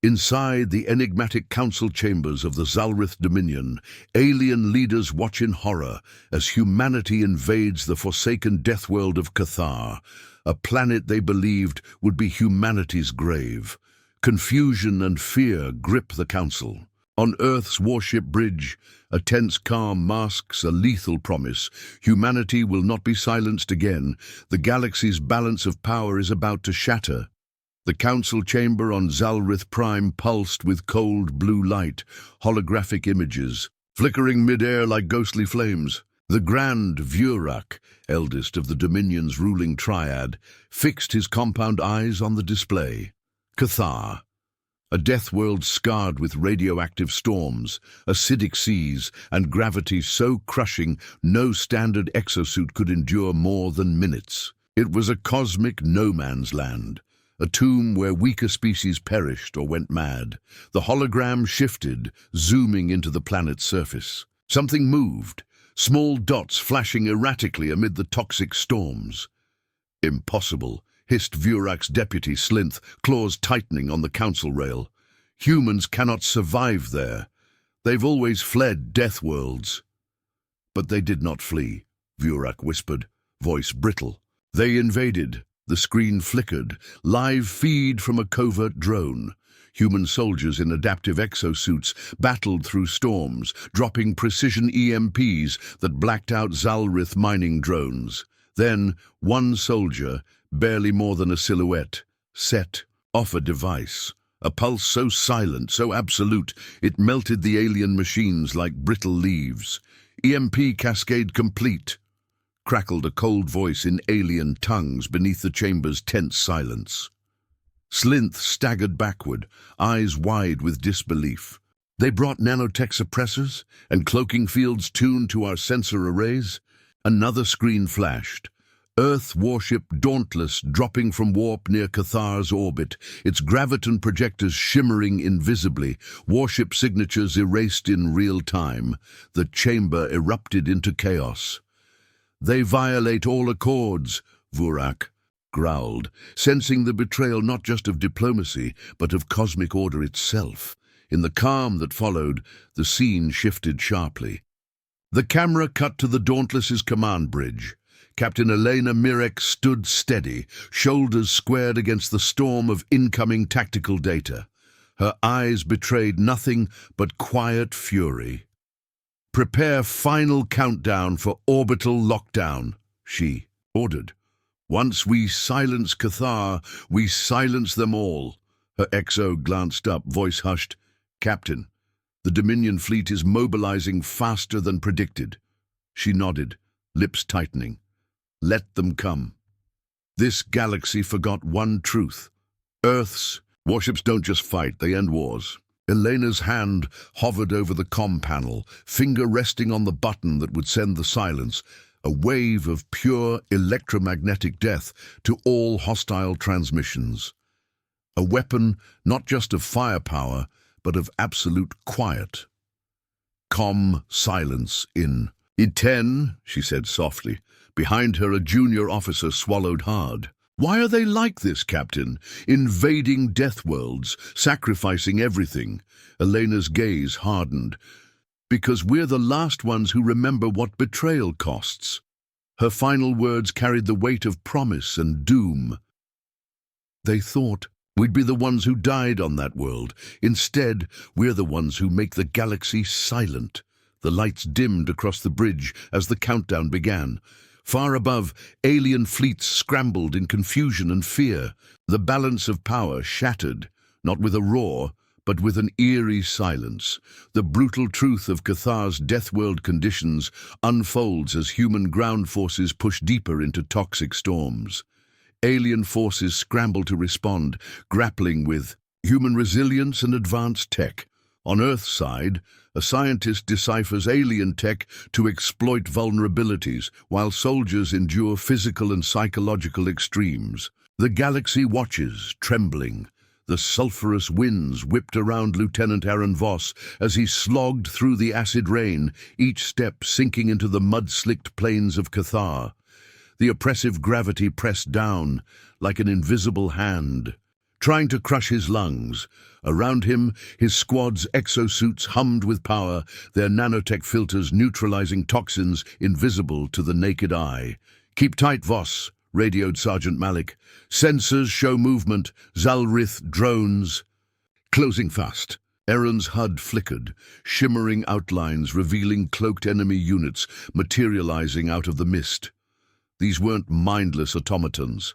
Inside the enigmatic council chambers of the Zalrith Dominion, alien leaders watch in horror as humanity invades the forsaken Deathworld of Cathar, a planet they believed would be humanity's grave. Confusion and fear grip the council. On Earth's warship bridge, a tense calm masks a lethal promise. Humanity will not be silenced again. The galaxy's balance of power is about to shatter. The council chamber on Zalrith Prime pulsed with cold blue light, holographic images, flickering mid-air like ghostly flames. The Grand Vurak, eldest of the Dominion's ruling triad, fixed his compound eyes on the display. Cathar, a death world scarred with radioactive storms, acidic seas, and gravity so crushing no standard exosuit could endure more than minutes. It was a cosmic no-man's land, a tomb where weaker species perished or went mad. The hologram shifted, zooming into the planet's surface. Something moved, small dots flashing erratically amid the toxic storms. Impossible, hissed Vurak's deputy Slinth, claws tightening on the council rail. Humans cannot survive there. They've always fled death worlds. But they did not flee, Vurak whispered, voice brittle. They invaded. The screen flickered. Live feed from a covert drone. Human soldiers in adaptive exosuits battled through storms, dropping precision EMPs that blacked out Zalrith mining drones. Then, one soldier, barely more than a silhouette, set off a device. A pulse so silent, so absolute, it melted the alien machines like brittle leaves. EMP cascade complete, crackled a cold voice in alien tongues beneath the chamber's tense silence. Slinth staggered backward, eyes wide with disbelief. They brought nanotech suppressors and cloaking fields tuned to our sensor arrays? Another screen flashed. Earth warship Dauntless dropping from warp near Cathar's orbit, its graviton projectors shimmering invisibly, warship signatures erased in real time. The chamber erupted into chaos. They violate all accords, Vurak growled, sensing the betrayal not just of diplomacy, but of cosmic order itself. In the calm that followed, the scene shifted sharply. The camera cut to the Dauntless's command bridge. Captain Elena Mirek stood steady, shoulders squared against the storm of incoming tactical data. Her eyes betrayed nothing but quiet fury. "Prepare final countdown for orbital lockdown," she ordered. "Once we silence Cathar, we silence them all." Her XO glanced up, voice hushed. "Captain, the Dominion fleet is mobilizing faster than predicted." She nodded, lips tightening. "Let them come." This galaxy forgot one truth. Earth's warships don't just fight, they end wars. Elena's hand hovered over the comm panel, finger resting on the button that would send the silence, a wave of pure electromagnetic death to all hostile transmissions. A weapon not just of firepower, but of absolute quiet. Comm silence in. "Iten," she said softly. Behind her, a junior officer swallowed hard. "Why are they like this, Captain? Invading death worlds, sacrificing everything." Elena's gaze hardened. "Because we're the last ones who remember what betrayal costs." Her final words carried the weight of promise and doom. "They thought we'd be the ones who died on that world. Instead, we're the ones who make the galaxy silent." The lights dimmed across the bridge as the countdown began. Far above, alien fleets scrambled in confusion and fear. The balance of power shattered, not with a roar, but with an eerie silence. The brutal truth of Cathar's deathworld conditions unfolds as human ground forces push deeper into toxic storms. Alien forces scramble to respond, grappling with human resilience and advanced tech. On Earth's side, a scientist deciphers alien tech to exploit vulnerabilities, while soldiers endure physical and psychological extremes. The galaxy watches, trembling. The sulphurous winds whipped around Lieutenant Aaron Voss as he slogged through the acid rain, each step sinking into the mud-slicked plains of Cathar. The oppressive gravity pressed down like an invisible hand. trying to crush his lungs. Around him, his squad's exosuits hummed with power, their nanotech filters neutralizing toxins invisible to the naked eye. "Keep tight, Voss," radioed Sergeant Malik. "Sensors show movement. Zalrith drones." Closing fast. Aaron's HUD flickered, shimmering outlines revealing cloaked enemy units materializing out of the mist. These weren't mindless automatons.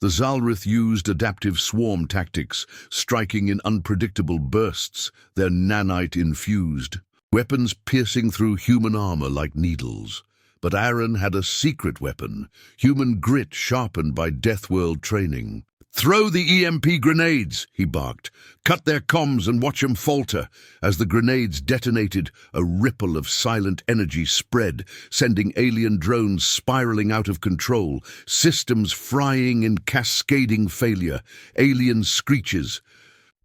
The Zalrith used adaptive swarm tactics, striking in unpredictable bursts, their nanite-infused, weapons piercing through human armor like needles. But Aaron had a secret weapon, human grit sharpened by Deathworld training. "Throw the EMP grenades," he barked. "Cut their comms and watch them falter." As the grenades detonated, a ripple of silent energy spread, sending alien drones spiraling out of control, systems frying in cascading failure. Alien screeches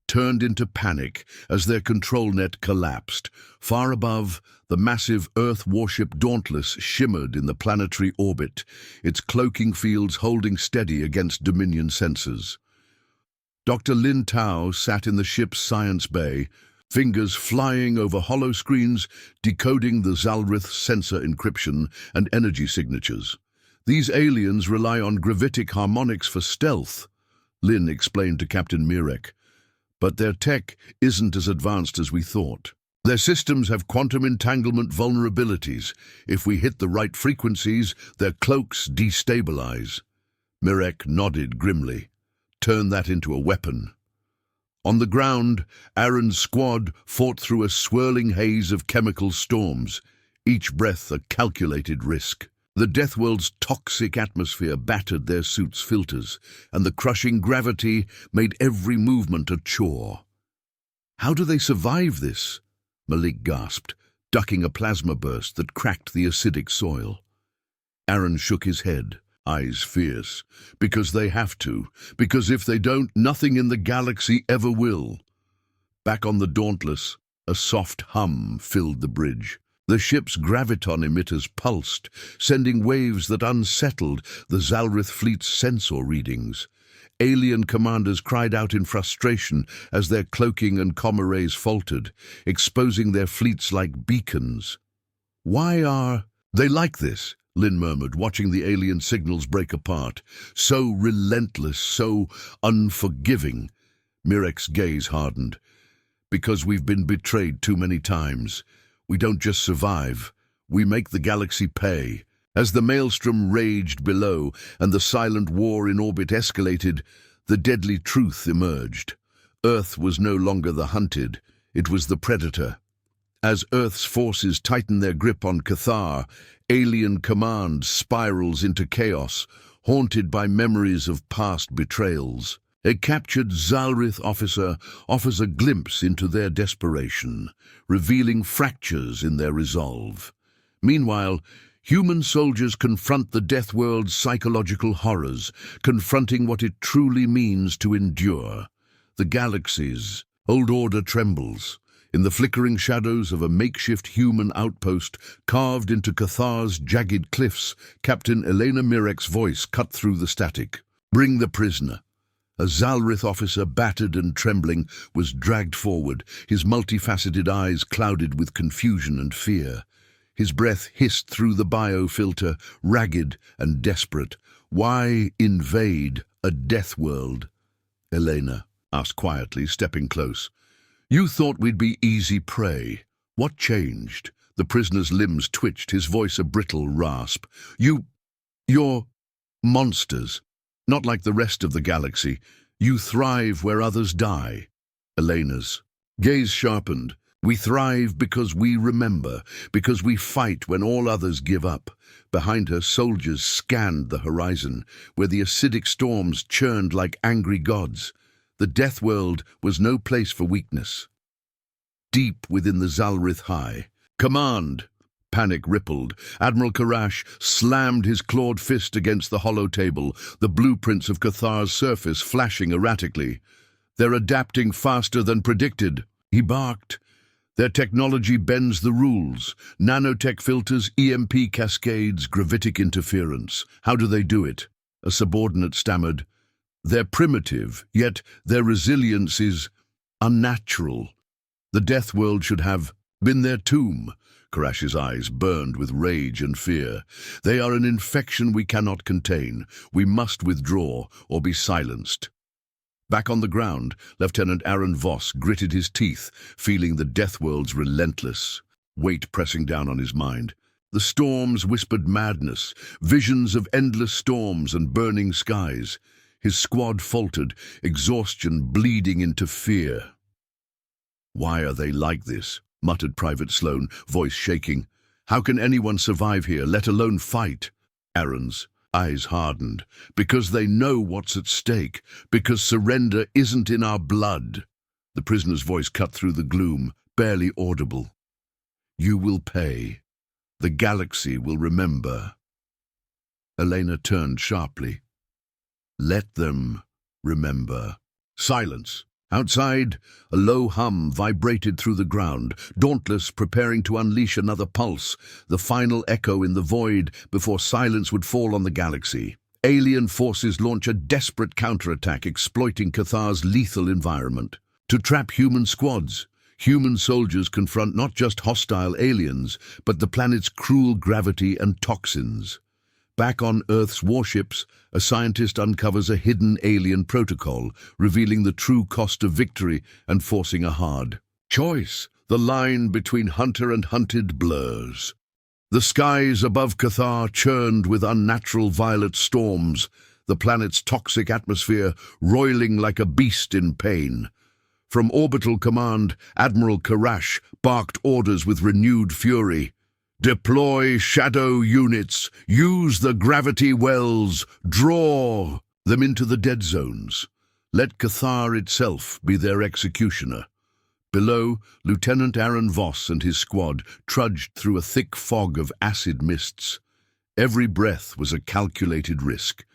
turned into panic as their control net collapsed. Far above, the massive Earth warship Dauntless shimmered in the planetary orbit, its cloaking fields holding steady against Dominion sensors. Dr. Lin Tao sat in the ship's science bay, fingers flying over hollow screens, decoding the Zalrith sensor encryption and energy signatures. "These aliens rely on gravitic harmonics for stealth," Lin explained to Captain Mirek. "But their tech isn't as advanced as we thought. Their systems have quantum entanglement vulnerabilities. If we hit the right frequencies, their cloaks destabilize." Mirek nodded grimly. "Turn that into a weapon." On the ground, Aaron's squad fought through a swirling haze of chemical storms, each breath a calculated risk. The Deathworld's toxic atmosphere battered their suits' filters, and the crushing gravity made every movement a chore. "How do they survive this?" Malik gasped, ducking a plasma burst that cracked the acidic soil. Aaron shook his head, eyes fierce. "Because they have to. Because if they don't, nothing in the galaxy ever will." Back on the Dauntless, a soft hum filled the bridge. The ship's graviton emitters pulsed, sending waves that unsettled the Zalrith fleet's sensor readings. Alien commanders cried out in frustration as their cloaking and comm arrays faltered, exposing their fleets like beacons. "Why are they like this?" Lin murmured, watching the alien signals break apart. "So relentless, so unforgiving." Mirek's gaze hardened. "Because we've been betrayed too many times. We don't just survive, we make the galaxy pay." As the maelstrom raged below and the silent war in orbit escalated, the deadly truth emerged. Earth was no longer the hunted, it was the predator. As Earth's forces tighten their grip on Cathar, alien command spirals into chaos, haunted by memories of past betrayals. A captured Zalrith officer offers a glimpse into their desperation, revealing fractures in their resolve. Meanwhile, human soldiers confront the Deathworld's psychological horrors, confronting what it truly means to endure. The galaxy's old order trembles. In the flickering shadows of a makeshift human outpost carved into Cathar's jagged cliffs, Captain Elena Mirek's voice cut through the static. "Bring the prisoner." A Zalrith officer, battered and trembling, was dragged forward, his multifaceted eyes clouded with confusion and fear. His breath hissed through the biofilter, ragged and desperate. "Why invade a Deathworld?" Elena asked quietly, stepping close. "You thought we'd be easy prey. What changed?" The prisoner's limbs twitched, his voice a brittle rasp. You're monsters. Not like the rest of the galaxy. You thrive where others die." Elena's gaze sharpened. "We thrive because we remember, because we fight when all others give up." Behind her, soldiers scanned the horizon, where the acidic storms churned like angry gods. The Deathworld was no place for weakness. Deep within the Zalrith High, "Command!" Panic rippled. Admiral Karash slammed his clawed fist against the hollow table, the blueprints of Cathar's surface flashing erratically. "They're adapting faster than predicted," he barked. "Their technology bends the rules. Nanotech filters, EMP cascades, gravitic interference. How do they do it?" A subordinate stammered. They're primitive, yet their resilience is unnatural. The Deathworld should have been their tomb. Karash's eyes burned with rage and fear. They are an infection we cannot contain. We must withdraw or be silenced. Back on the ground, Lieutenant Aaron Voss gritted his teeth, feeling the Deathworld's relentless weight pressing down on his mind. The storms whispered madness, visions of endless storms and burning skies. His squad faltered, exhaustion bleeding into fear. "Why are they like this?" muttered Private Sloan, voice shaking. "How can anyone survive here, let alone fight?" Aaron's eyes hardened. "Because they know what's at stake. Because surrender isn't in our blood." The prisoner's voice cut through the gloom, barely audible. "You will pay. The galaxy will remember." Elena turned sharply. "Let them remember." Silence. Outside, a low hum vibrated through the ground, Dauntless preparing to unleash another pulse, the final echo in the void before silence would fall on the galaxy. Alien forces launch a desperate counterattack, exploiting Cathar's lethal environment. To trap human squads, human soldiers confront not just hostile aliens, but the planet's cruel gravity and toxins. Back on Earth's warships, a scientist uncovers a hidden alien protocol, revealing the true cost of victory and forcing a hard choice. The line between hunter and hunted blurs. The skies above Cathar churned with unnatural violet storms, the planet's toxic atmosphere roiling like a beast in pain. From orbital command, Admiral Krylos barked orders with renewed fury. "Deploy shadow units, use the gravity wells, draw them into the dead zones. Let Cathar itself be their executioner." Below, Lieutenant Aaron Voss and his squad trudged through a thick fog of acid mists. Every breath was a calculated risk.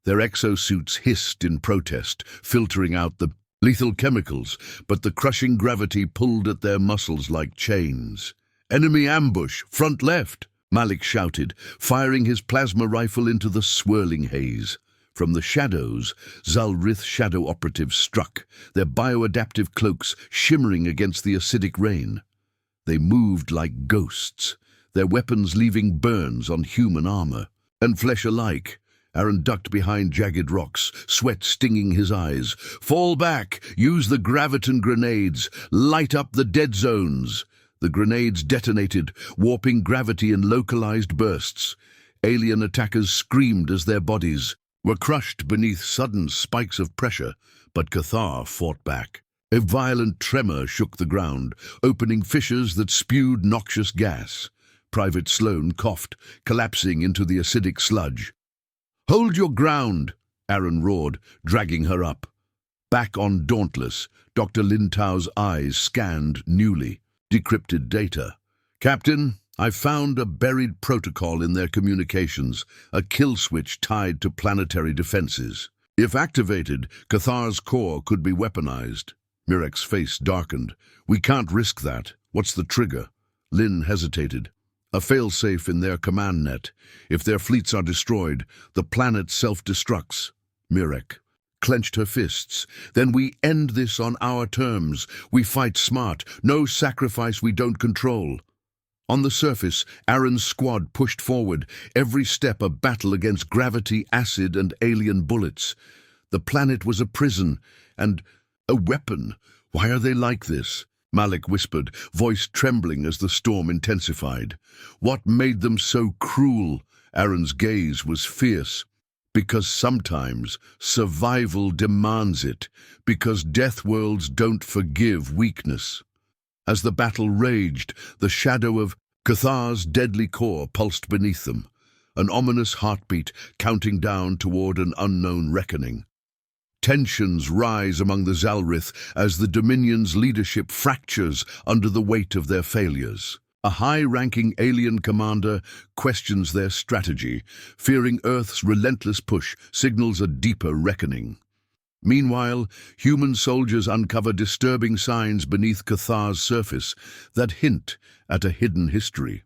Their exosuits hissed in protest, filtering out the lethal chemicals, but the crushing gravity pulled at their muscles like chains. "Enemy ambush, front left," Malik shouted, firing his plasma rifle into the swirling haze. From the shadows, Zalrith shadow operatives struck, their bioadaptive cloaks shimmering against the acidic rain. They moved like ghosts, their weapons leaving burns on human armor and flesh alike. Aaron ducked behind jagged rocks, sweat stinging his eyes. "Fall back! Use the graviton grenades! Light up the dead zones!" The grenades detonated, warping gravity in localized bursts. Alien attackers screamed as their bodies were crushed beneath sudden spikes of pressure, but Cathar fought back. A violent tremor shook the ground, opening fissures that spewed noxious gas. Private Sloan coughed, collapsing into the acidic sludge. "Hold your ground," Aaron roared, dragging her up. Back on Dauntless, Dr. Lintao's eyes scanned newly. Decrypted data. "Captain, I found a buried protocol in their communications, a kill switch tied to planetary defenses. If activated, Cathar's core could be weaponized." Mirek's face darkened. "We can't risk that. What's the trigger?" Lin hesitated. "A failsafe in their command net. If their fleets are destroyed, the planet self-destructs." Mirek clenched her fists. "Then we end this on our terms. We fight smart. No sacrifice we don't control." On the surface, Aaron's squad pushed forward, every step a battle against gravity, acid, and alien bullets. The planet was a prison, and a weapon. "Why are they like this?" Malik whispered, voice trembling as the storm intensified. "What made them so cruel?" Aaron's gaze was fierce. "Because sometimes survival demands it, because Deathworlds don't forgive weakness." As the battle raged, the shadow of Cathar's deadly core pulsed beneath them, an ominous heartbeat counting down toward an unknown reckoning. Tensions rise among the Zalrith as the Dominion's leadership fractures under the weight of their failures. A high-ranking alien commander questions their strategy, fearing Earth's relentless push signals a deeper reckoning. Meanwhile, human soldiers uncover disturbing signs beneath Cathar's surface that hint at a hidden history.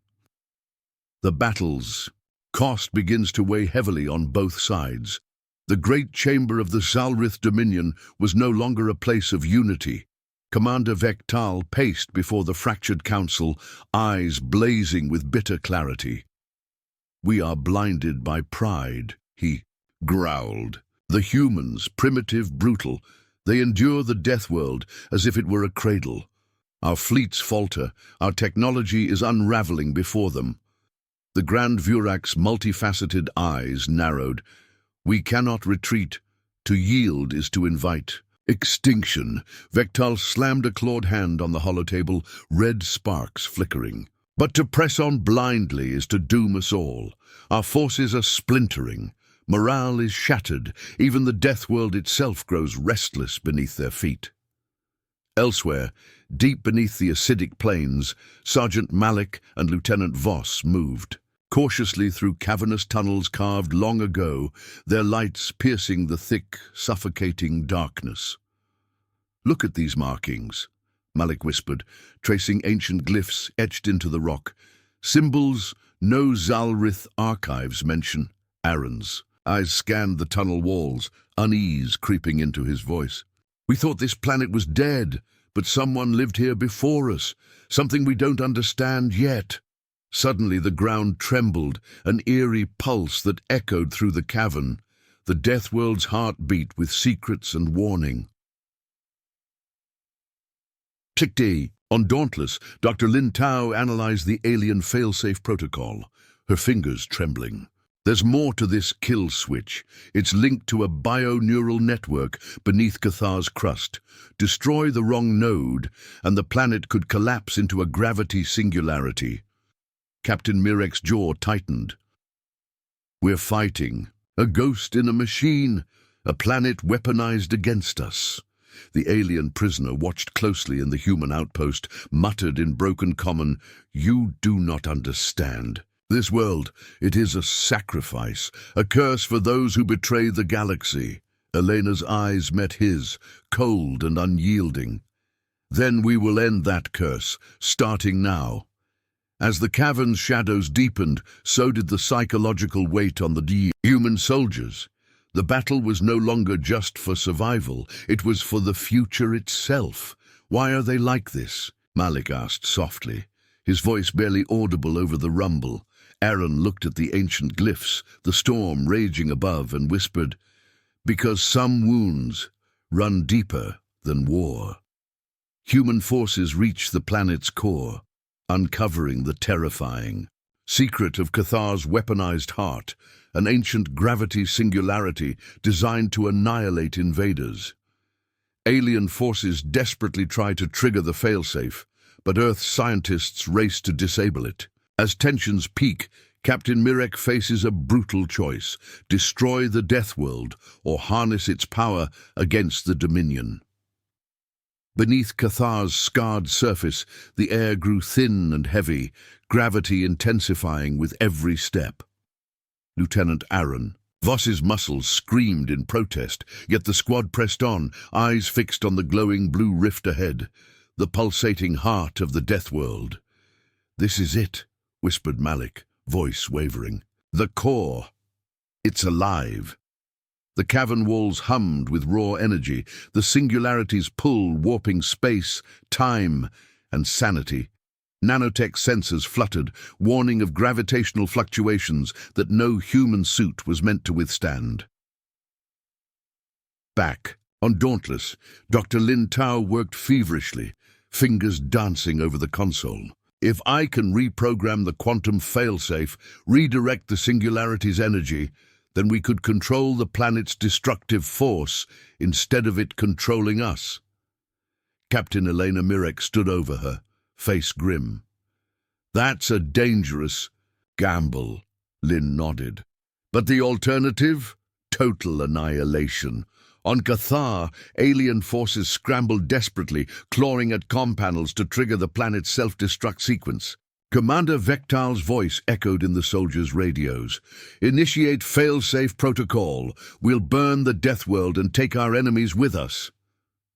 The battle's cost begins to weigh heavily on both sides. The great chamber of the Zalrith Dominion was no longer a place of unity. Commander Vectal paced before the fractured council, eyes blazing with bitter clarity. "We are blinded by pride," he growled. "The humans, primitive, brutal, they endure the Deathworld as if it were a cradle. Our fleets falter, our technology is unraveling before them." The Grand Vurak's multifaceted eyes narrowed. "We cannot retreat. To yield is to invite extinction." Vectal slammed a clawed hand on the holotable, red sparks flickering. "But to press on blindly is to doom us all. Our forces are splintering. Morale is shattered. Even the Deathworld itself grows restless beneath their feet." Elsewhere, deep beneath the acidic plains, Sergeant Malik and Lieutenant Voss moved. Cautiously through cavernous tunnels carved long ago, their lights piercing the thick, suffocating darkness. "Look at these markings," Malik whispered, tracing ancient glyphs etched into the rock. "Symbols no Zalrith archives mention." Aaron's eyes scanned the tunnel walls, unease creeping into his voice. "We thought this planet was dead, but someone lived here before us, something we don't understand yet." Suddenly the ground trembled, an eerie pulse that echoed through the cavern, the Deathworld's heart beat with secrets and warning. Click-D. On Dauntless, Dr. Lin Tao analyzed the alien failsafe protocol, her fingers trembling. "There's more to this kill switch. It's linked to a bio-neural network beneath Cathar's crust. Destroy the wrong node, and the planet could collapse into a gravity singularity." Captain Mirek's jaw tightened. "We're fighting. A ghost in a machine. A planet weaponized against us." The alien prisoner watched closely in the human outpost, muttered in broken common, "You do not understand. This world, it is a sacrifice, a curse for those who betray the galaxy." Elena's eyes met his, cold and unyielding. "Then we will end that curse, starting now." As the cavern's shadows deepened, so did the psychological weight on the human soldiers. The battle was no longer just for survival, it was for the future itself. "Why are they like this?" Malik asked softly, his voice barely audible over the rumble. Aaron looked at the ancient glyphs, the storm raging above, and whispered, "Because some wounds run deeper than war." Human forces reach the planet's core, uncovering the terrifying secret of Cathar's weaponized heart, an ancient gravity singularity designed to annihilate invaders. Alien forces desperately try to trigger the failsafe, but Earth scientists race to disable it. As tensions peak, Captain Mirek faces a brutal choice: destroy the Deathworld or harness its power against the Dominion. Beneath Cathar's scarred surface, the air grew thin and heavy, gravity intensifying with every step. Lieutenant Aaron. Voss's muscles screamed in protest, yet the squad pressed on, eyes fixed on the glowing blue rift ahead, the pulsating heart of the Deathworld. "This is it," whispered Malik, voice wavering. "The core. It's alive." The cavern walls hummed with raw energy, the singularity's pull warping space, time, and sanity. Nanotech sensors fluttered, warning of gravitational fluctuations that no human suit was meant to withstand. Back, on Dauntless, Dr. Lin Tao worked feverishly, fingers dancing over the console. "If I can reprogram the quantum failsafe, redirect the singularity's energy, then we could control the planet's destructive force instead of it controlling us." Captain Elena Mirek stood over her, face grim. "That's a dangerous gamble," Lin nodded. "But the alternative? Total annihilation. On Cathar, alien forces scrambled desperately, clawing at comm panels to trigger the planet's self-destruct sequence. Commander Vectal's voice echoed in the soldiers' radios. "Initiate fail-safe protocol. We'll burn the Deathworld and take our enemies with us."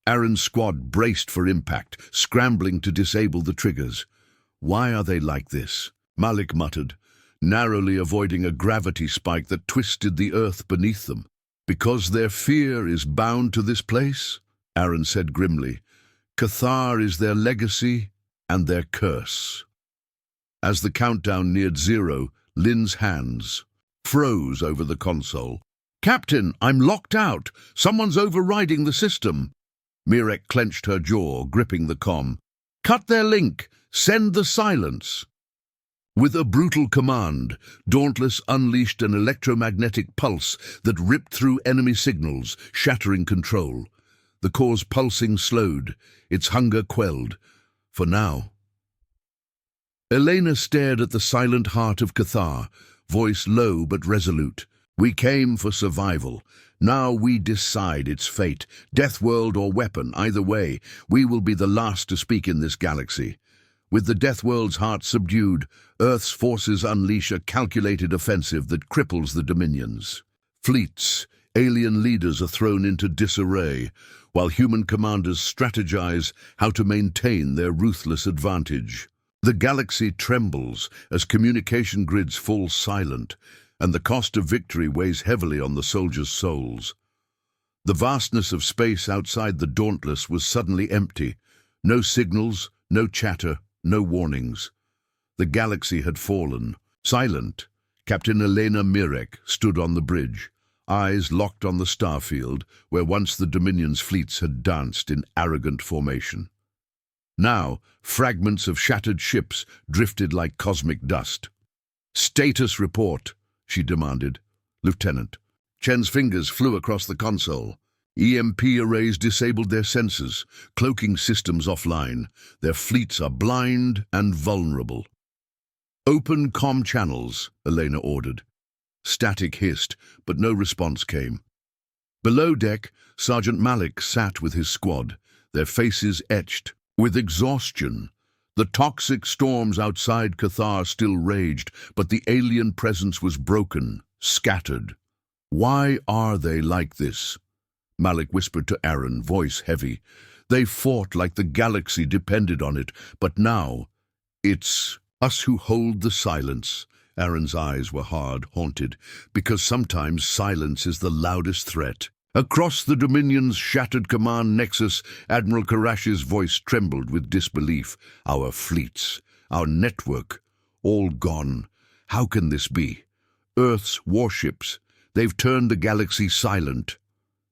Aaron's squad braced for impact, scrambling to disable the triggers. "Why are they like this?" Malik muttered, narrowly avoiding a gravity spike that twisted the earth beneath them. Because their fear is bound to this place, Aaron said grimly. Cathar is their legacy and their curse. As the countdown neared 0, Lynn's hands froze over the console. Captain, I'm locked out. Someone's overriding the system. Mirek clenched her jaw, gripping the comm. Cut their link. Send the silence. With a brutal command, Dauntless unleashed an electromagnetic pulse that ripped through enemy signals, shattering control. The core's pulsing slowed, its hunger quelled. For now. Elena stared at the silent heart of Cathar, voice low but resolute. We came for survival. Now we decide its fate. Deathworld or weapon, either way, we will be the last to speak in this galaxy. With the Deathworld's heart subdued, Earth's forces unleash a calculated offensive that cripples the Dominions. Fleets, alien leaders are thrown into disarray, while human commanders strategize how to maintain their ruthless advantage. The galaxy trembles as communication grids fall silent, and the cost of victory weighs heavily on the soldiers' souls. The vastness of space outside the Dauntless was suddenly empty. No signals, no chatter, no warnings. The galaxy had fallen. Silent, Captain Elena Mirek stood on the bridge, eyes locked on the starfield where once the Dominion's fleets had danced in arrogant formation. Now, fragments of shattered ships drifted like cosmic dust. "Status report," she demanded. "Lieutenant." Chen's fingers flew across the console. EMP arrays disabled their sensors, cloaking systems offline. Their fleets are blind and vulnerable. "Open comm channels," Elena ordered. Static hissed, but no response came. Below deck, Sergeant Malik sat with his squad, their faces etched with exhaustion. The toxic storms outside Cathar still raged, but the alien presence was broken, scattered. "Why are they like this?" Malik whispered to Aaron, voice heavy. "They fought like the galaxy depended on it, but now it's us who hold the silence." Aaron's eyes were hard, haunted, because sometimes silence is the loudest threat. Across the Dominion's shattered command nexus, Admiral Krylos's voice trembled with disbelief. "Our fleets, our network, all gone. How can this be? Earth's warships, they've turned the galaxy silent."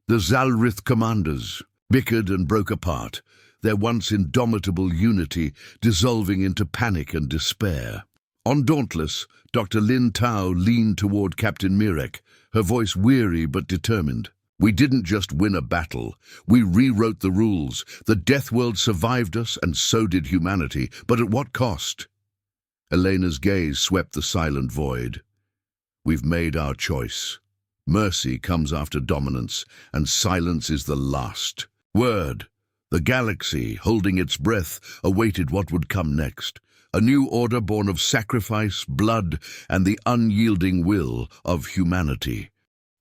The Zalrith commanders bickered and broke apart, their once indomitable unity dissolving into panic and despair. On Dauntless, Dr. Lin Tao leaned toward Captain Mirek, her voice weary but determined. "We didn't just win a battle. We rewrote the rules. The Deathworld survived us, and so did humanity. But at what cost?" Elena's gaze swept the silent void. "We've made our choice. Mercy comes after dominance, and silence is the last word." The galaxy, holding its breath, awaited what would come next. A new order born of sacrifice, blood, and the unyielding will of humanity.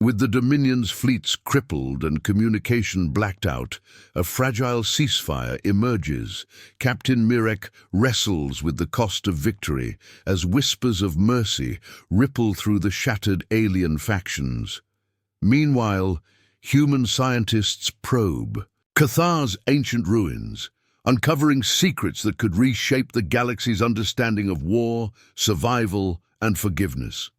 With the Dominion's fleets crippled and communication blacked out, a fragile ceasefire emerges. Captain Mirek wrestles with the cost of victory as whispers of mercy ripple through the shattered alien factions. Meanwhile, human scientists probe Cathar's ancient ruins, uncovering secrets that could reshape the galaxy's understanding of war, survival, and forgiveness.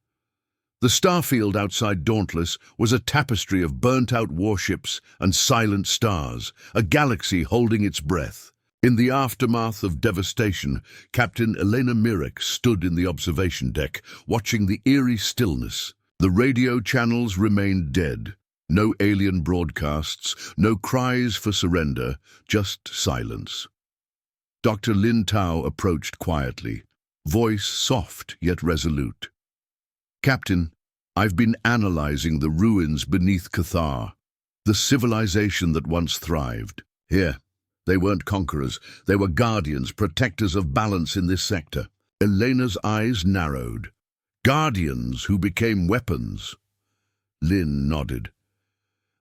The starfield outside Dauntless was a tapestry of burnt-out warships and silent stars, a galaxy holding its breath. In the aftermath of devastation, Captain Elena Mirek stood in the observation deck, watching the eerie stillness. The radio channels remained dead. No alien broadcasts, no cries for surrender, just silence. Dr. Lin Tao approached quietly, voice soft yet resolute. "Captain, I've been analyzing the ruins beneath Cathar, the civilization that once thrived. Here, they weren't conquerors, they were guardians, protectors of balance in this sector." Elena's eyes narrowed. "Guardians who became weapons." Lin nodded.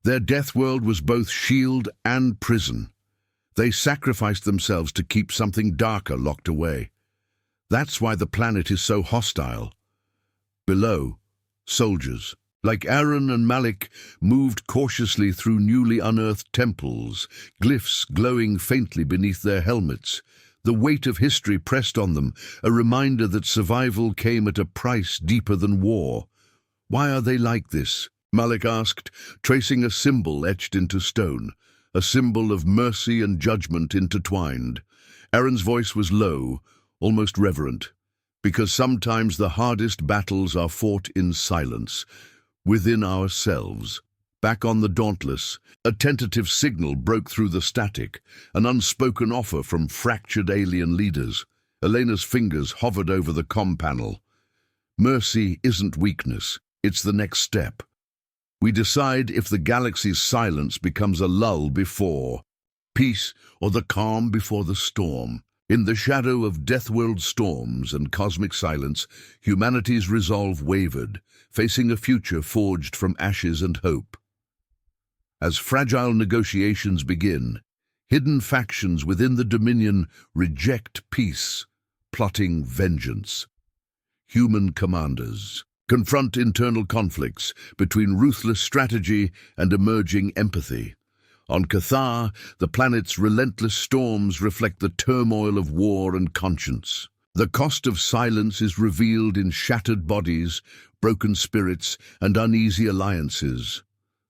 Their Deathworld was both shield and prison. They sacrificed themselves to keep something darker locked away. That's why the planet is so hostile. Below, soldiers, Like Aaron and Malik moved cautiously through newly unearthed temples, glyphs glowing faintly beneath their helmets. The weight of history pressed on them, a reminder that survival came at a price deeper than war. "Why are they like this?" Malik asked, tracing a symbol etched into stone, a symbol of mercy and judgment intertwined. Aaron's voice was low, almost reverent, because sometimes the hardest battles are fought in silence, within ourselves. Back on the Dauntless, a tentative signal broke through the static, an unspoken offer from fractured alien leaders. Elena's fingers hovered over the comm panel. Mercy isn't weakness, it's the next step. We decide if the galaxy's silence becomes a lull before peace or the calm before the storm. In the shadow of Deathworld storms and cosmic silence, humanity's resolve wavered, facing a future forged from ashes and hope. As fragile negotiations begin, hidden factions within the Dominion reject peace, plotting vengeance. Human commanders confront internal conflicts between ruthless strategy and emerging empathy. On Cathar, the planet's relentless storms reflect the turmoil of war and conscience. The cost of silence is revealed in shattered bodies, broken spirits, and uneasy alliances.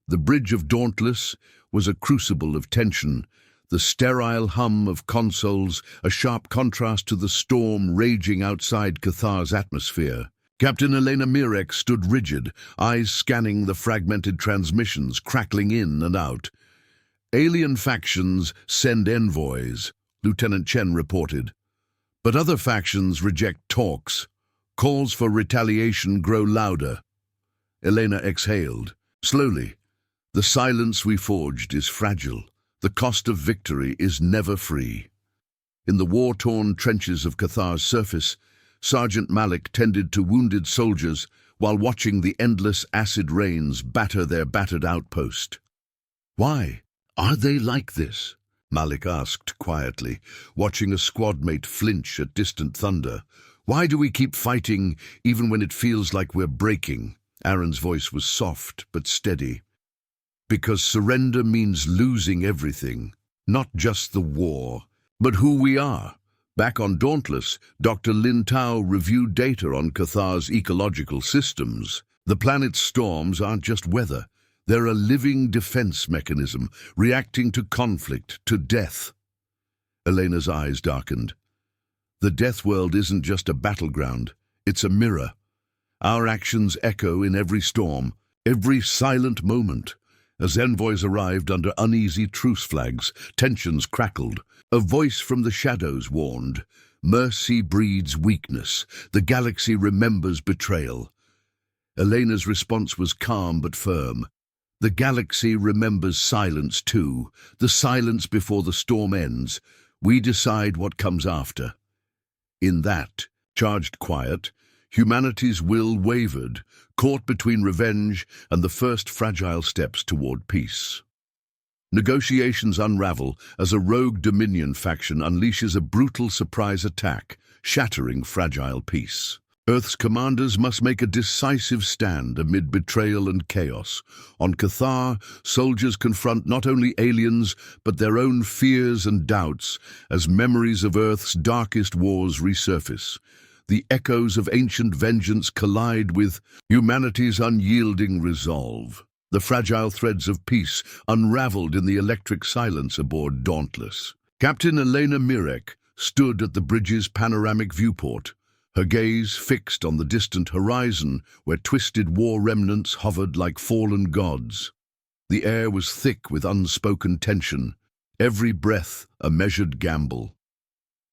The Bridge of Dauntless was a crucible of tension, the sterile hum of consoles, a sharp contrast to the storm raging outside Cathar's atmosphere. Captain Elena Mirek stood rigid, eyes scanning the fragmented transmissions crackling in and out. "Alien factions send envoys," Lieutenant Chen reported. "But other factions reject talks. Calls for retaliation grow louder." Elena exhaled. "Slowly. The silence we forged is fragile. The cost of victory is never free." In the war-torn trenches of Cathar's surface, Sergeant Malik tended to wounded soldiers while watching the endless acid rains batter their battered outpost. "Why are they like this?" Malik asked quietly, watching a squadmate flinch at distant thunder. "Why do we keep fighting even when it feels like we're breaking?" Aaron's voice was soft but steady. "Because surrender means losing everything, not just the war, but who we are." Back on Dauntless, Dr. Lin Tao reviewed data on Cathar's ecological systems. The planet's storms aren't just weather. They're a living defense mechanism, reacting to conflict, to death. Elena's eyes darkened. The Deathworld isn't just a battleground, it's a mirror. Our actions echo in every storm, every silent moment. As envoys arrived under uneasy truce flags, tensions crackled. A voice from the shadows warned, "Mercy breeds weakness. The galaxy remembers betrayal." Elena's response was calm but firm. "The galaxy remembers silence too. The silence before the storm ends. We decide what comes after." In that charged quiet, humanity's will wavered, caught between revenge and the first fragile steps toward peace. Negotiations unravel as a rogue Dominion faction unleashes a brutal surprise attack, shattering fragile peace. Earth's commanders must make a decisive stand amid betrayal and chaos. On Cathar, soldiers confront not only aliens, but their own fears and doubts as memories of Earth's darkest wars resurface. The echoes of ancient vengeance collide with humanity's unyielding resolve. The fragile threads of peace unraveled in the electric silence aboard Dauntless. Captain Elena Mirek stood at the bridge's panoramic viewport, her gaze fixed on the distant horizon where twisted war remnants hovered like fallen gods. The air was thick with unspoken tension, every breath a measured gamble.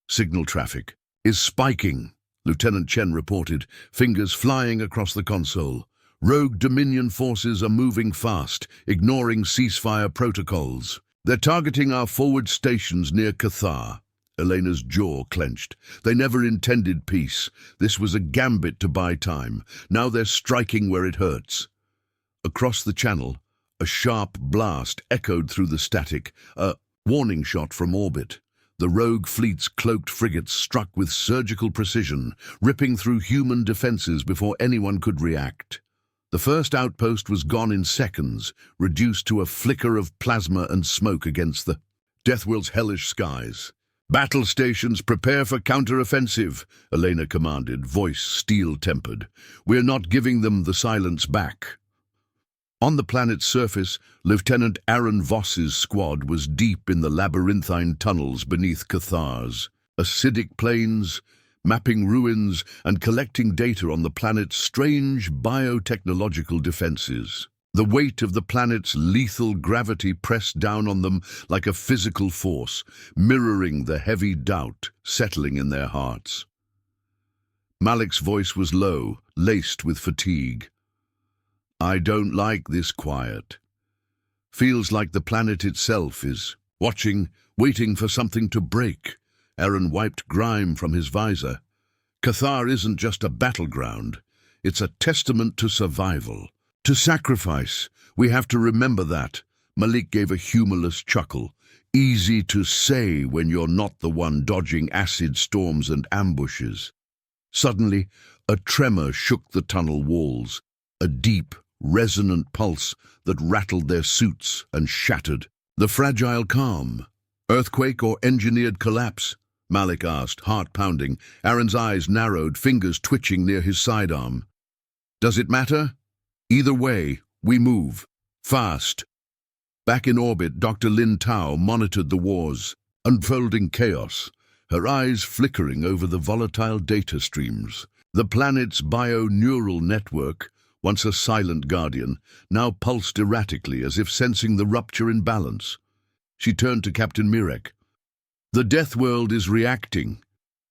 "Signal traffic is spiking," Lieutenant Chen reported, fingers flying across the console. "Rogue Dominion forces are moving fast, ignoring ceasefire protocols. They're targeting our forward stations near Cathar." Elena's jaw clenched. They never intended peace. This was a gambit to buy time. Now they're striking where it hurts. Across the channel, a sharp blast echoed through the static, a warning shot from orbit. The rogue fleet's cloaked frigates struck with surgical precision, ripping through human defenses before anyone could react. The first outpost was gone in seconds, reduced to a flicker of plasma and smoke against the Deathworld's hellish skies. "Battle stations, prepare for counter-offensive," Elena commanded, voice steel-tempered. "We're not giving them the silence back." On the planet's surface, Lieutenant Aaron Voss's squad was deep in the labyrinthine tunnels beneath Cathar's. Acidic plains, mapping ruins, and collecting data on the planet's strange biotechnological defenses. The weight of the planet's lethal gravity pressed down on them like a physical force, mirroring the heavy doubt settling in their hearts. Malik's voice was low, laced with fatigue. "I don't like this quiet. Feels like the planet itself is watching, waiting for something to break." Aaron wiped grime from his visor. "Cathar isn't just a battleground. It's a testament to survival, to sacrifice. We have to remember that." Malik gave a humorless chuckle. "Easy to say when you're not the one dodging acid storms and ambushes." Suddenly, a tremor shook the tunnel walls, a deep, resonant pulse that rattled their suits and shattered. "The fragile calm. Earthquake or engineered collapse?" Malik asked, heart pounding. Aaron's eyes narrowed, fingers twitching near his sidearm. "Does it matter? Either way, we move. Fast." Back in orbit, Dr. Lin Tao monitored the war's unfolding chaos, her eyes flickering over the volatile data streams. The planet's bio-neural network, once a silent guardian, now pulsed erratically as if sensing the rupture in balance. She turned to Captain Mirek. "The Deathworld is reacting.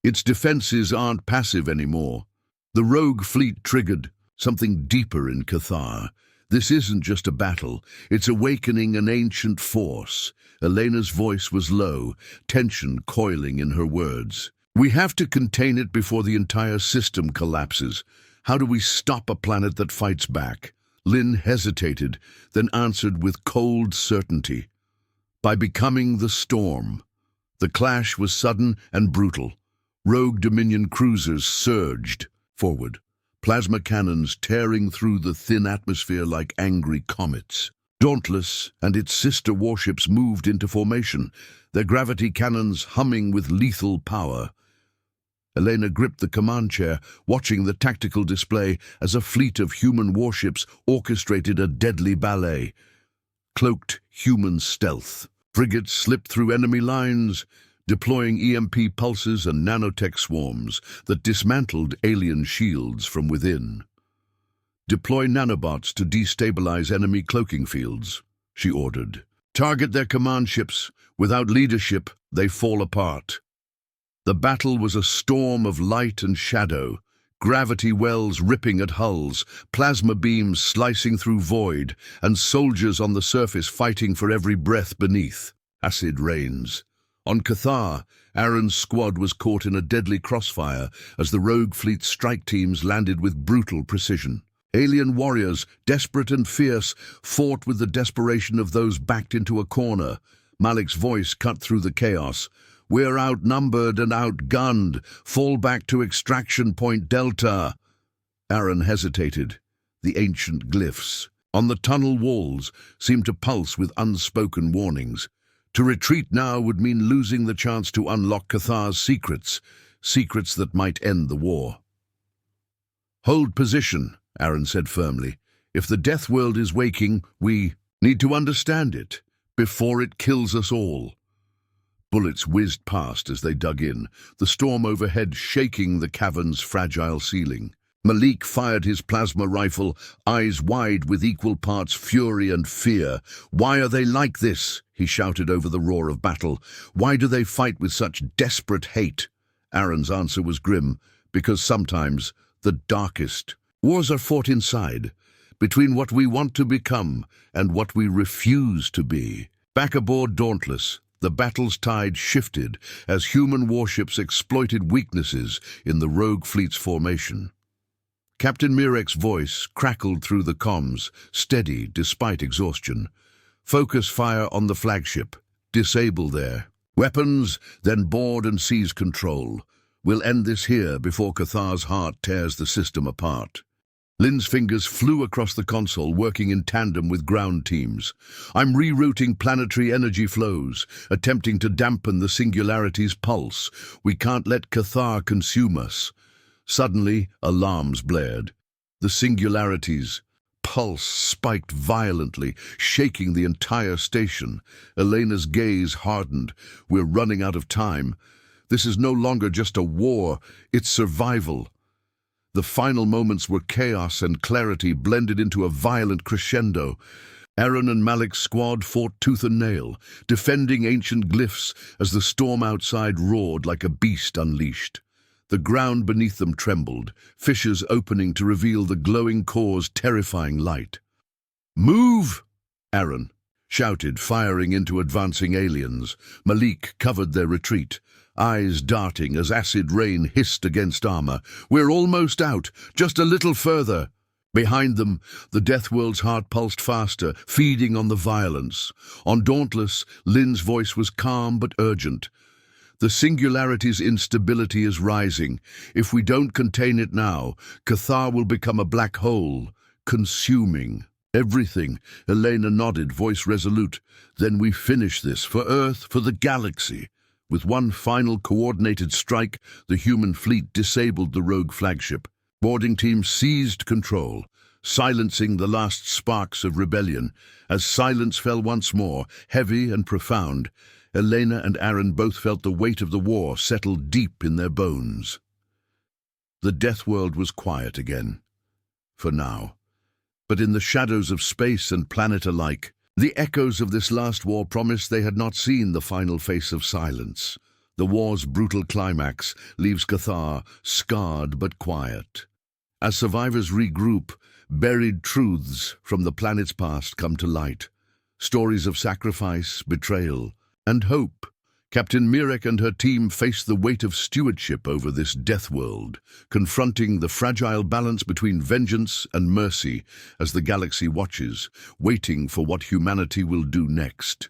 Its defenses aren't passive anymore. The rogue fleet triggered something deeper in Cathar. This isn't just a battle, it's awakening an ancient force." Elena's voice was low, tension coiling in her words. "We have to contain it before the entire system collapses. How do we stop a planet that fights back?" Lin hesitated, then answered with cold certainty. "By becoming the storm." The clash was sudden and brutal. Rogue Dominion cruisers surged forward, plasma cannons tearing through the thin atmosphere like angry comets. Dauntless and its sister warships moved into formation, their gravity cannons humming with lethal power. Elena gripped the command chair, watching the tactical display as a fleet of human warships orchestrated a deadly ballet. Cloaked human stealth. Frigates slipped through enemy lines, deploying EMP pulses and nanotech swarms that dismantled alien shields from within. "Deploy nanobots to destabilize enemy cloaking fields," she ordered. "Target their command ships. Without leadership, they fall apart." The battle was a storm of light and shadow, gravity wells ripping at hulls, plasma beams slicing through void, and soldiers on the surface fighting for every breath beneath. Acid rains. On Cathar, Aaron's squad was caught in a deadly crossfire as the rogue fleet's strike teams landed with brutal precision. Alien warriors, desperate and fierce, fought with the desperation of those backed into a corner. Malik's voice cut through the chaos. "We're outnumbered and outgunned. Fall back to extraction point Delta." Aaron hesitated. The ancient glyphs on the tunnel walls seemed to pulse with unspoken warnings. To retreat now would mean losing the chance to unlock Cathar's secrets, secrets that might end the war. "Hold position," Aaron said firmly. "If the Deathworld is waking, we need to understand it before it kills us all." Bullets whizzed past as they dug in, the storm overhead shaking the cavern's fragile ceiling. Malik fired his plasma rifle, eyes wide with equal parts fury and fear. "Why are they like this?" he shouted over the roar of battle. "Why do they fight with such desperate hate?" Aaron's answer was grim, because sometimes the darkest wars are fought inside, between what we want to become and what we refuse to be. Back aboard Dauntless, the battle's tide shifted as human warships exploited weaknesses in the rogue fleet's formation. Captain Mirek's voice crackled through the comms, steady despite exhaustion. "Focus fire on the flagship. Disable their weapons, then board and seize control. We'll end this here before Cathar's heart tears the system apart." Lynn's fingers flew across the console, working in tandem with ground teams. I'm rerouting planetary energy flows, attempting to dampen the singularity's pulse. We can't let Cathar consume us. Suddenly, alarms blared. The singularity's pulse spiked violently, shaking the entire station. Elena's gaze hardened. We're running out of time. This is no longer just a war, it's survival. The final moments were chaos and clarity blended into a violent crescendo. Aaron and Malik's squad fought tooth and nail, defending ancient glyphs as the storm outside roared like a beast unleashed. The ground beneath them trembled, fissures opening to reveal the glowing core's terrifying light. "Move!" Aaron shouted, firing into advancing aliens. Malik covered their retreat, eyes darting as acid rain hissed against armor. "We're almost out, just a little further." Behind them, the Deathworld's heart pulsed faster, feeding on the violence. On Dauntless, Lynn's voice was calm but urgent. "The singularity's instability is rising. If we don't contain it now, Cathar will become a black hole, consuming everything." Elena nodded, voice resolute. "Then we finish this, for Earth, for the galaxy." With one final coordinated strike, the human fleet disabled the rogue flagship. Boarding teams seized control, silencing the last sparks of rebellion. As silence fell once more, heavy and profound, Elena and Aaron both felt the weight of the war settle deep in their bones. The Deathworld was quiet again, for now. But in the shadows of space and planet alike, the echoes of this last war promised they had not seen the final face of silence. The war's brutal climax leaves Cathar scarred but quiet. As survivors regroup, buried truths from the planet's past come to light. Stories of sacrifice, betrayal, and hope. Captain Mirek and her team face the weight of stewardship over this death world, confronting the fragile balance between vengeance and mercy as the galaxy watches, waiting for what humanity will do next.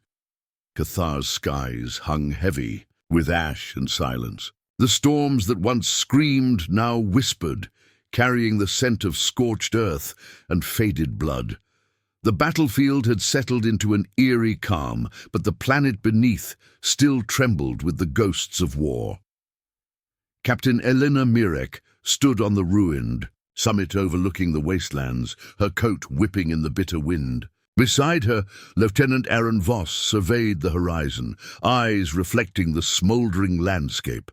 Cathar's skies hung heavy with ash and silence. The storms that once screamed now whispered, carrying the scent of scorched earth and faded blood. The battlefield had settled into an eerie calm, but the planet beneath still trembled with the ghosts of war. Captain Elena Mirek stood on the ruined summit overlooking the wastelands, her coat whipping in the bitter wind. Beside her, Lieutenant Aaron Voss surveyed the horizon, eyes reflecting the smouldering landscape.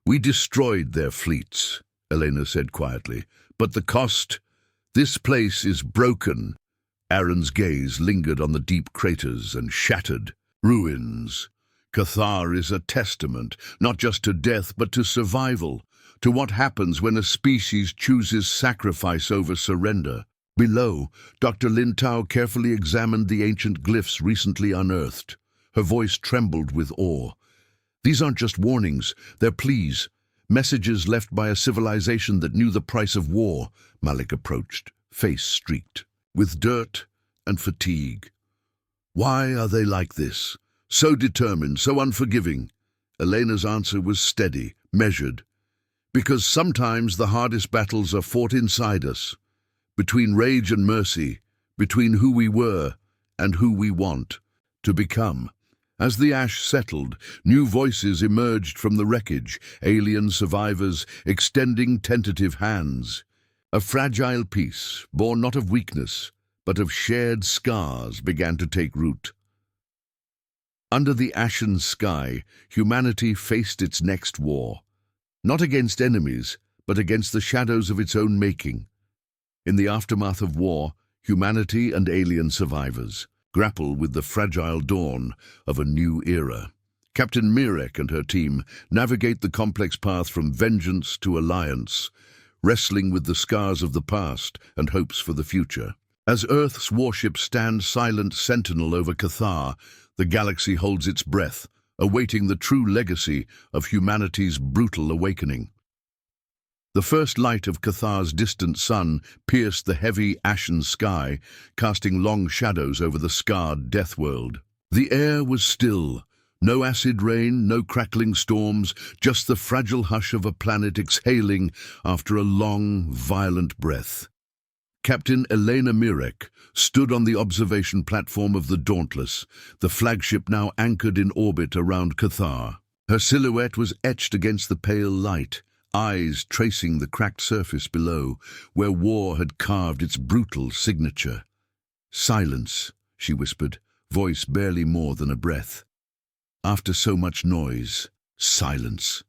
"We destroyed their fleets," Elena said quietly, "but the cost? This place is broken." Aaron's gaze lingered on the deep craters and shattered ruins. Cathar is a testament, not just to death, but to survival, to what happens when a species chooses sacrifice over surrender. Below, Dr. Lintau carefully examined the ancient glyphs recently unearthed. Her voice trembled with awe. "These aren't just warnings, they're pleas, messages left by a civilization that knew the price of war." Malik approached, face streaked with dirt and fatigue. "Why are they like this? So determined, so unforgiving?" Elena's answer was steady, measured. "Because sometimes the hardest battles are fought inside us, between rage and mercy, between who we were and who we want to become." As the ash settled, new voices emerged from the wreckage, alien survivors extending tentative hands. A fragile peace, born not of weakness, but of shared scars, began to take root. Under the ashen sky, humanity faced its next war, not against enemies, but against the shadows of its own making. In the aftermath of war, humanity and alien survivors grapple with the fragile dawn of a new era. Captain Mirek and her team navigate the complex path from vengeance to alliance, wrestling with the scars of the past and hopes for the future. As Earth's warships stand silent sentinel over Cathar, the galaxy holds its breath, awaiting the true legacy of humanity's brutal awakening. The first light of Cathar's distant sun pierced the heavy, ashen sky, casting long shadows over the scarred Deathworld. The air was still. No acid rain, no crackling storms, just the fragile hush of a planet exhaling after a long, violent breath. Captain Elena Mirek stood on the observation platform of the Dauntless, the flagship now anchored in orbit around Cathar. Her silhouette was etched against the pale light, eyes tracing the cracked surface below, where war had carved its brutal signature. "Silence," she whispered, voice barely more than a breath. After so much noise, silence.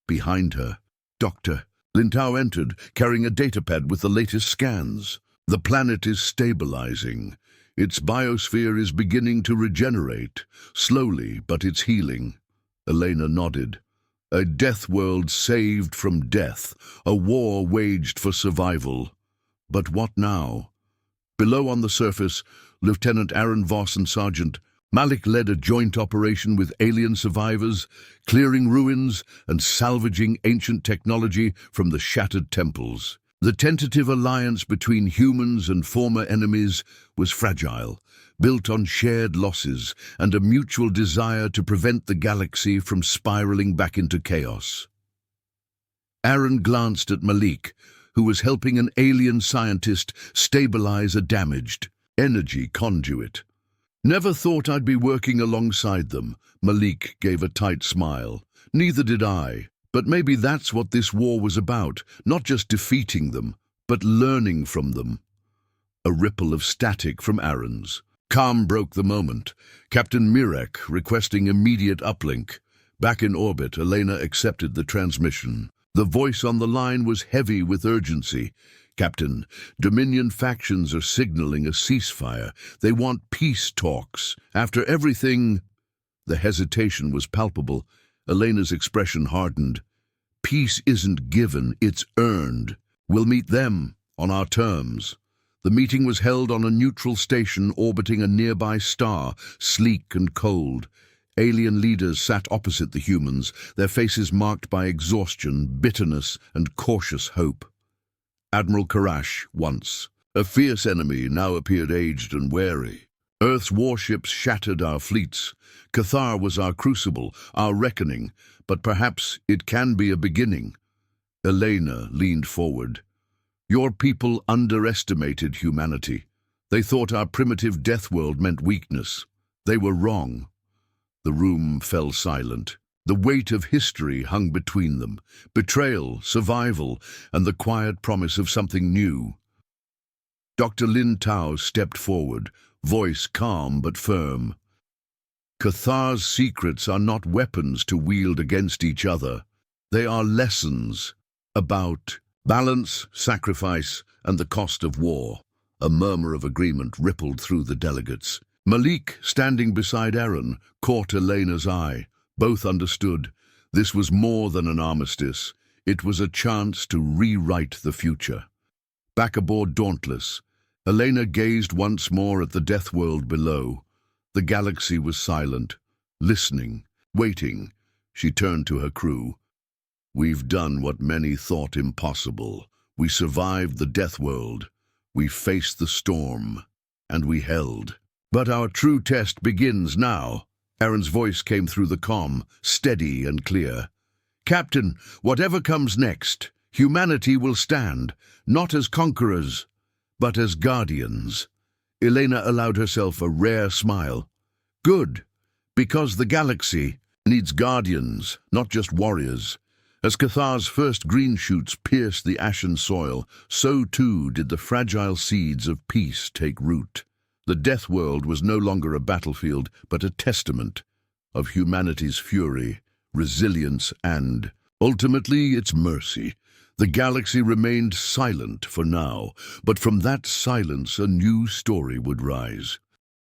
Behind her, Dr. Lintao entered, carrying a datapad with the latest scans. "The planet is stabilizing. Its biosphere is beginning to regenerate. Slowly, but it's healing." Elena nodded. "A death world saved from death, a war waged for survival. But what now?" Below on the surface, Lieutenant Aaron Voss and Sergeant Malik led a joint operation with alien survivors, clearing ruins and salvaging ancient technology from the shattered temples. The tentative alliance between humans and former enemies was fragile, built on shared losses and a mutual desire to prevent the galaxy from spiraling back into chaos. Aaron glanced at Malik, who was helping an alien scientist stabilize a damaged energy conduit. "Never thought I'd be working alongside them," Malik gave a tight smile. "Neither did I. But maybe that's what this war was about, not just defeating them, but learning from them." A ripple of static from Aaron's. Calm broke the moment, Captain Mirek requesting immediate uplink. Back in orbit, Elena accepted the transmission. The voice on the line was heavy with urgency. "Captain, Dominion factions are signaling a ceasefire. They want peace talks. After everything—" The hesitation was palpable. Elena's expression hardened. "Peace isn't given, it's earned. We'll meet them on our terms." The meeting was held on a neutral station orbiting a nearby star, sleek and cold. Alien leaders sat opposite the humans, their faces marked by exhaustion, bitterness, and cautious hope. Admiral Krylos once, a fierce enemy, now appeared aged and wary. "Earth's warships shattered our fleets. Cathar was our crucible, our reckoning, but perhaps it can be a beginning." Elena leaned forward. "Your people underestimated humanity. They thought our primitive death world meant weakness. They were wrong." The room fell silent. The weight of history hung between them, betrayal, survival, and the quiet promise of something new. Dr. Lintao stepped forward, voice calm but firm. "Cathar's secrets are not weapons to wield against each other. They are lessons about balance, sacrifice, and the cost of war." A murmur of agreement rippled through the delegates. Malik, standing beside Aaron, caught Elena's eye. Both understood. This was more than an armistice. It was a chance to rewrite the future. Back aboard Dauntless, Elena gazed once more at the death world below. The galaxy was silent, listening, waiting. She turned to her crew. "We've done what many thought impossible. We survived the death world. We faced the storm. And we held. But our true test begins now." Aaron's voice came through the comm, steady and clear. "Captain, whatever comes next, humanity will stand, not as conquerors, but as guardians." Elena allowed herself a rare smile. "Good, because the galaxy needs guardians, not just warriors." As Cathar's first green shoots pierced the ashen soil, so too did the fragile seeds of peace take root. The death world was no longer a battlefield, but a testament of humanity's fury, resilience, and, ultimately, its mercy. The galaxy remained silent for now, but from that silence a new story would rise.